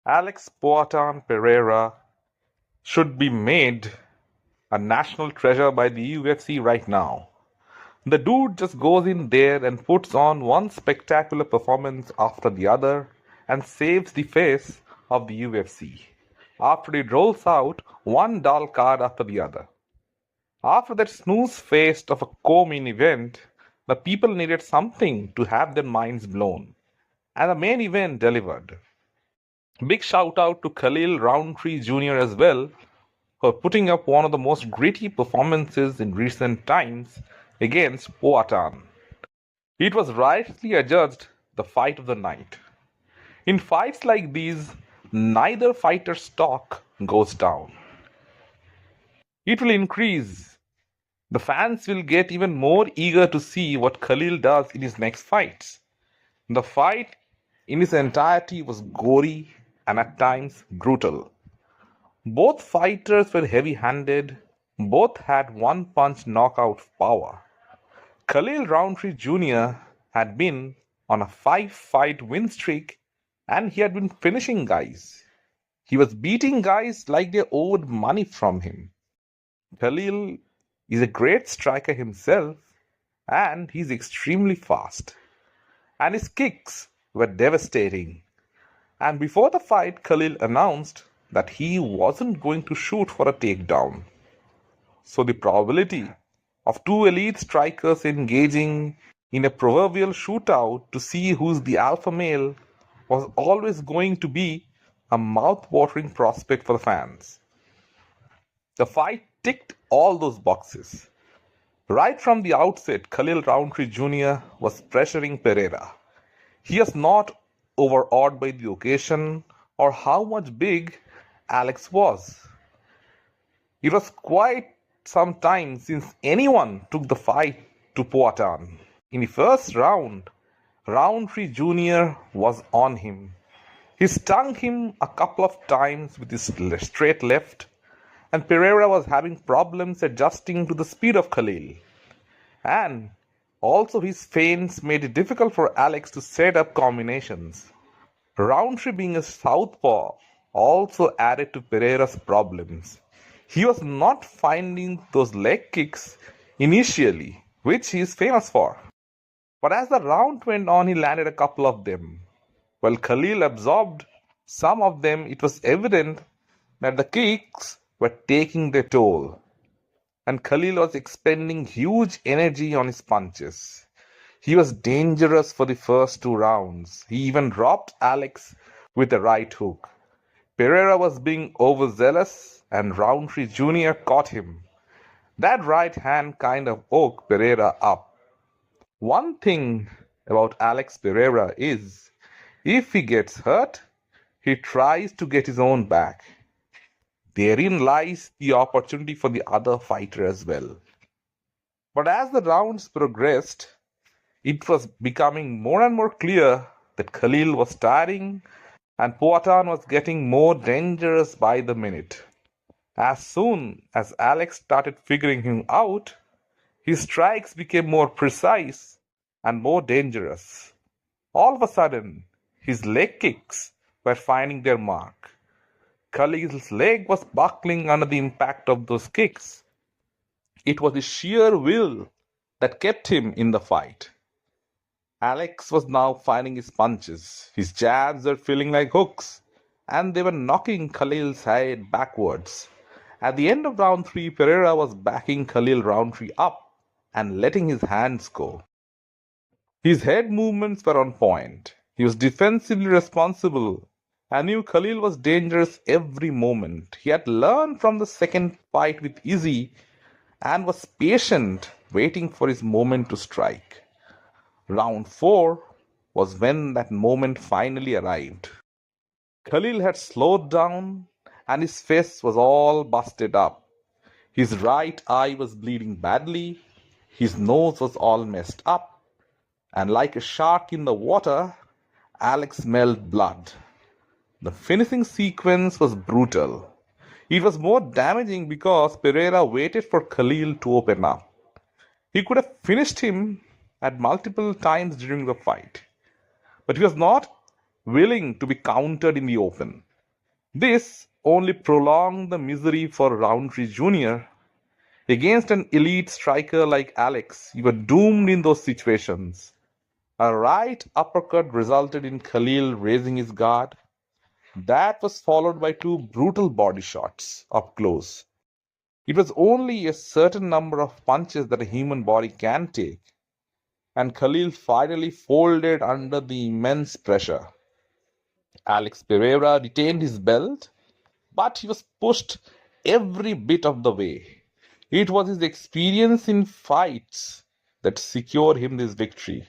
Alex Poatan Pereira should be made a national treasure by the UFC right now. The dude just goes in there and puts on one spectacular performance after the other and saves the face of the UFC after he rolls out one dull card after the other. After that snooze fest of a co-main event, the people needed something to have their minds blown, and the main event delivered. Big shout out to Khalil Rountree Jr. as well for putting up one of the most gritty performances in recent times against Poatan. It was rightly adjudged the fight of the night. In fights like these, neither fighter's stock goes down. It will increase. The fans will get even more eager to see what Khalil does in his next fights. The fight in its entirety was gory and at times brutal. Both fighters were heavy handed, both had one punch knockout power. Khalil Rountree Jr. had been on a 5 fight win streak and he had been finishing guys. He was beating guys like they owed money from him. Khalil is a great striker himself and he's extremely fast. And his kicks were devastating. And before the fight, Khalil announced that he wasn't going to shoot for a takedown. So the probability of two elite strikers engaging in a proverbial shootout to see who's the alpha male was always going to be a mouth-watering prospect for the fans. The fight ticked all those boxes. Right from the outset, Khalil Rountree Jr. was pressuring Pereira. He was not overawed by the occasion or how much big Alex was. It was quite some time since anyone took the fight to Poatan. In the first round, Rountree Jr. was on him. He stung him a couple of times with his straight left, and Pereira was having problems adjusting to the speed of Khalil. And also his feints made it difficult for Alex to set up combinations. Rountree being a southpaw also added to Pereira's problems. He was not finding those leg kicks initially, which he is famous for. But as the round went on, he landed a couple of them. While Khalil absorbed some of them, it was evident that the kicks were taking their toll. And Khalil was expending huge energy on his punches. He was dangerous for the first 2 rounds. He even dropped Alex with a right hook. Pereira was being overzealous and Rountree Jr. caught him. That right hand kind of woke Pereira up. One thing about Alex Pereira is, if he gets hurt, he tries to get his own back. Therein lies the opportunity for the other fighter as well. But as the rounds progressed, it was becoming more and more clear that Khalil was tiring and Poatan was getting more dangerous by the minute. As soon as Alex started figuring him out, his strikes became more precise and more dangerous. All of a sudden, his leg kicks were finding their mark. Khalil's leg was buckling under the impact of those kicks. It was his sheer will that kept him in the fight. Alex was now finding his punches. His jabs were feeling like hooks, and they were knocking Khalil's head backwards. At the end of round 3, Pereira was backing Khalil Rountree up and letting his hands go. His head movements were on point. He was defensively responsible and knew Khalil was dangerous every moment. He had learned from the second fight with Izzy and was patient, waiting for his moment to strike. Round 4 was when that moment finally arrived. Khalil had slowed down and his face was all busted up. His right eye was bleeding badly, his nose was all messed up, and like a shark in the water, Alex smelled blood. The finishing sequence was brutal. It was more damaging because Pereira waited for Khalil to open up. He could have finished him at multiple times during the fight, but he was not willing to be countered in the open. This only prolonged the misery for Rountree Jr. Against an elite striker like Alex, you were doomed in those situations. A right uppercut resulted in Khalil raising his guard. That was followed by two brutal body shots up close. It was only a certain number of punches that a human body can take, and Khalil finally folded under the immense pressure. Alex Pereira retained his belt, but he was pushed every bit of the way. It was his experience in fights that secured him this victory.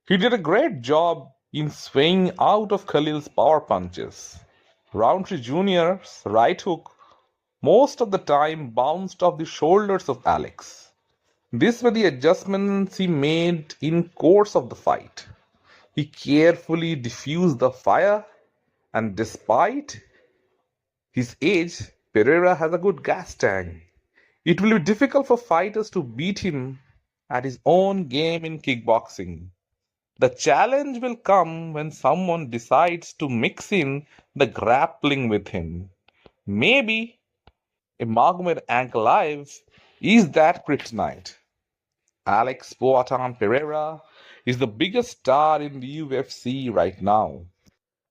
He did a great job in swaying out of Khalil's power punches. Rountree Jr.'s right hook most of the time bounced off the shoulders of Alex. These were the adjustments he made in course of the fight. He carefully diffused the fire, and despite his age, Pereira has a good gas tank. It will be difficult for fighters to beat him at his own game in kickboxing. The challenge will come when someone decides to mix in the grappling with him. Maybe a Magomed Ankalaev is that kryptonite. Alex Poatan Pereira is the biggest star in the UFC right now.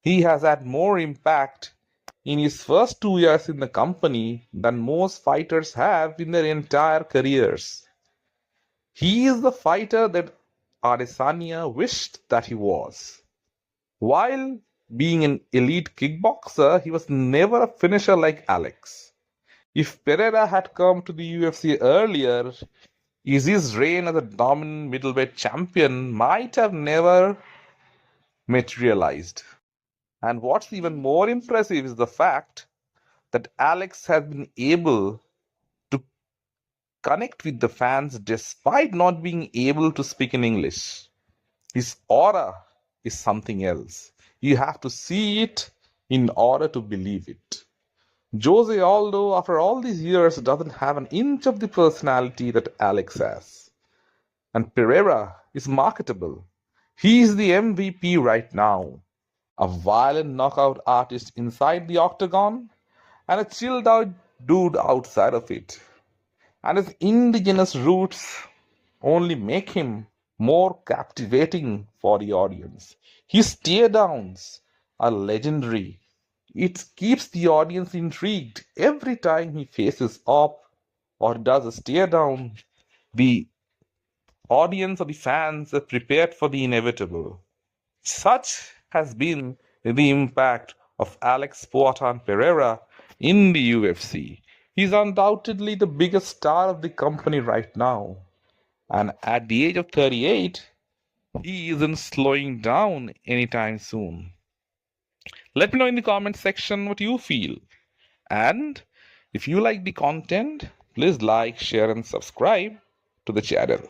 He has had more impact in his first 2 years in the company than most fighters have in their entire careers. He is the fighter that Adesanya wished that he was. While being an elite kickboxer, he was never a finisher like Alex. If Pereira had come to the UFC earlier, his reign as a dominant middleweight champion might have never materialized. And what's even more impressive is the fact that Alex has been able to connect with the fans despite not being able to speak in English. His aura is something else. You have to see it in order to believe it. Jose Aldo, after all these years, doesn't have an inch of the personality that Alex has. And Pereira is marketable. He is the MVP right now. A violent knockout artist inside the octagon and a chilled out dude outside of it. And his indigenous roots only make him more captivating for the audience. His teardowns are legendary. It keeps the audience intrigued every time he faces up or does a stare down. The audience or the fans are prepared for the inevitable. Such has been the impact of Alex Poatan Pereira in the UFC. He's undoubtedly the biggest star of the company right now. And at the age of 38, he isn't slowing down anytime soon. Let me know in the comment section what you feel. And if you like the content, please like, share, and subscribe to the channel.